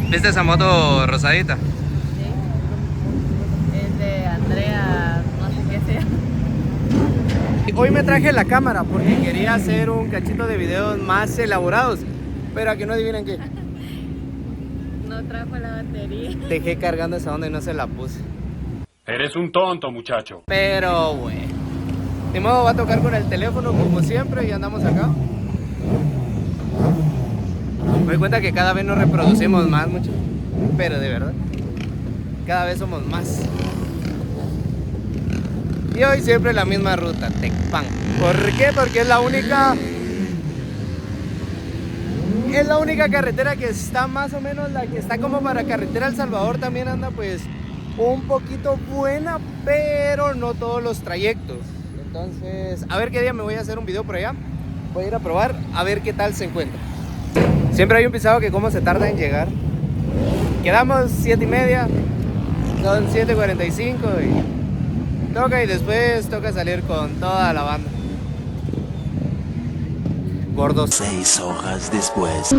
¿Viste esa moto rosadita? Sí. Es de Andrea, no sé qué sea. Hoy me traje la cámara porque quería hacer un cachito de videos más elaborados, pero aquí no adivinen qué. No trajo la batería. Dejé cargando esa onda y no se la puse. Eres un tonto, muchacho. Pero bueno, de modo va a tocar con el teléfono como siempre y andamos acá. Me doy cuenta que cada vez nos reproducimos más, mucho, pero de verdad, cada vez somos más. Y hoy siempre la misma ruta, Tecpán. ¿Por qué? Porque es la única carretera que está más o menos, la que está como para carretera El Salvador también anda pues un poquito buena, pero no todos los trayectos. Entonces, a ver qué día me voy a hacer un video por allá. Voy a ir a probar, a ver qué tal se encuentra. Siempre hay un pisado que cómo se tarda en llegar. Quedamos 7:30, son 7:45 y toca, y después toca salir con toda la banda. Gordo. 6 horas después.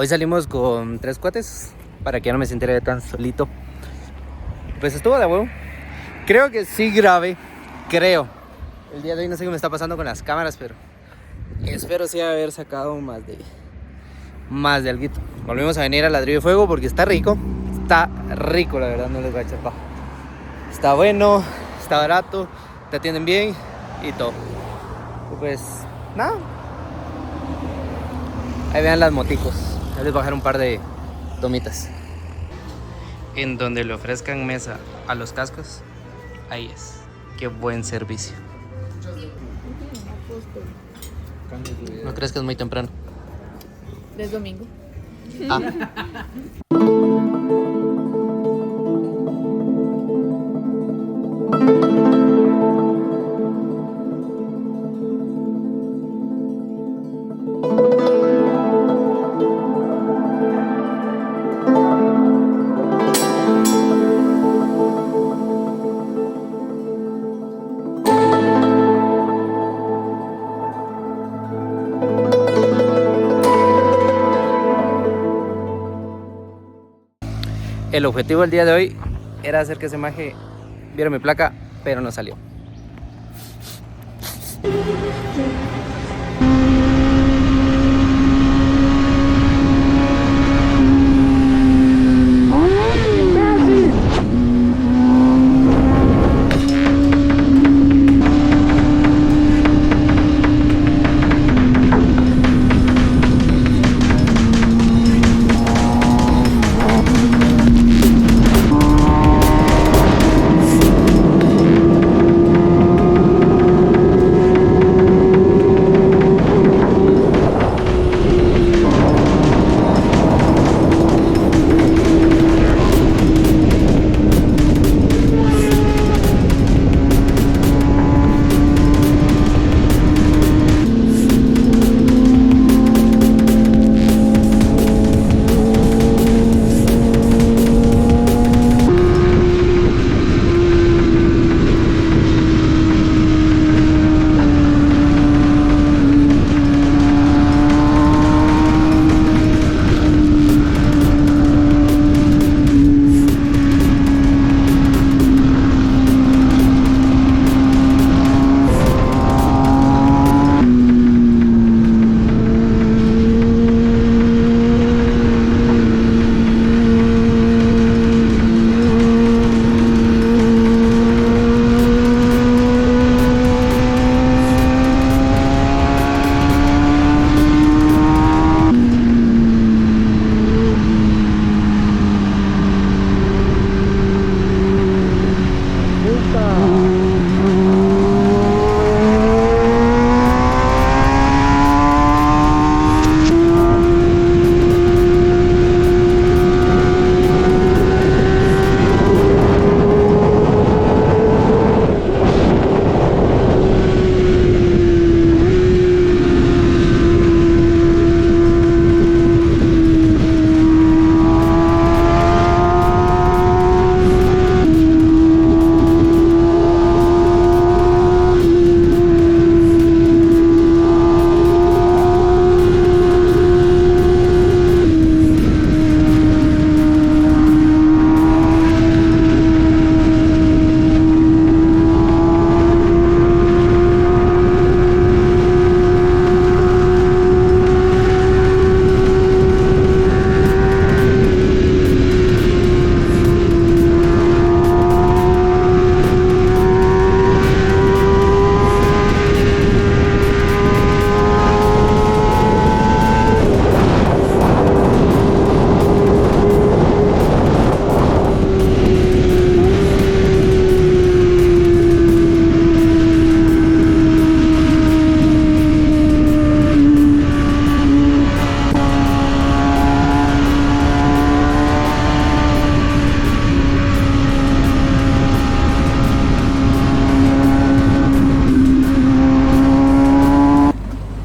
Hoy salimos con 3 cuates para que ya no me sintiera tan solito. Pues estuvo de huevo. Creo que sí grabé. Creo. El día de hoy no sé qué me está pasando con las cámaras, pero espero sí haber sacado más de alguito. Volvimos a venir a Ladrillo de Fuego porque está rico. Está rico, la verdad, no les voy a echar paja. Está bueno, está barato, te atienden bien y todo. Y pues nada. Ahí vean las moticos. Ahí les voy a bajar un par de tomitas. En donde le ofrezcan mesa a los cascos, ahí es. Qué buen servicio. ¿No crees que es muy temprano? Es domingo. Ah. El objetivo del día de hoy era hacer que ese maje viera mi placa, pero no salió.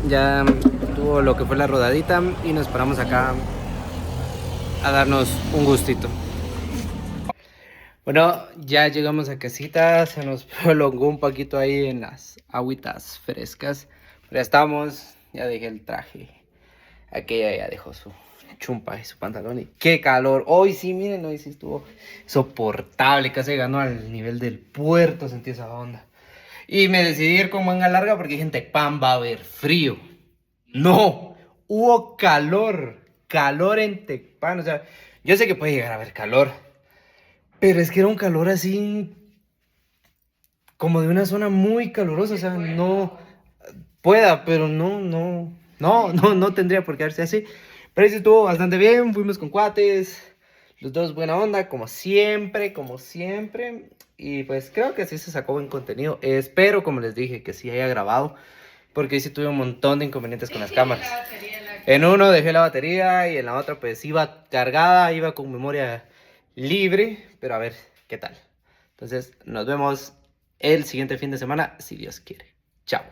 Ya tuvo lo que fue la rodadita y nos paramos acá a darnos un gustito. Bueno, ya llegamos a casita, se nos prolongó un poquito ahí en las agüitas frescas. Pero ya estamos, ya dejé el traje. Aquella ya dejó su chumpa y su pantalón. Y qué calor. Hoy sí, miren, hoy sí estuvo soportable. Casi ganó al nivel del puerto, sentí esa onda. Y me decidí ir con manga larga porque dije en Tecpán va a haber frío. No, hubo calor. Calor en Tecpán. O sea, yo sé que puede llegar a haber calor. Pero es que era un calor así como de una zona muy calurosa. O sea, no pueda, pero no tendría por qué verse así. Pero sí estuvo bastante bien. Fuimos con cuates. Los dos buena onda, como siempre, como siempre. Y pues creo que sí se sacó buen contenido. Espero, como les dije, que sí haya grabado. Porque sí tuve un montón de inconvenientes con las cámaras. En uno dejé la batería y en la otra pues iba cargada, iba con memoria libre. Pero a ver qué tal. Entonces nos vemos el siguiente fin de semana, si Dios quiere. Chao.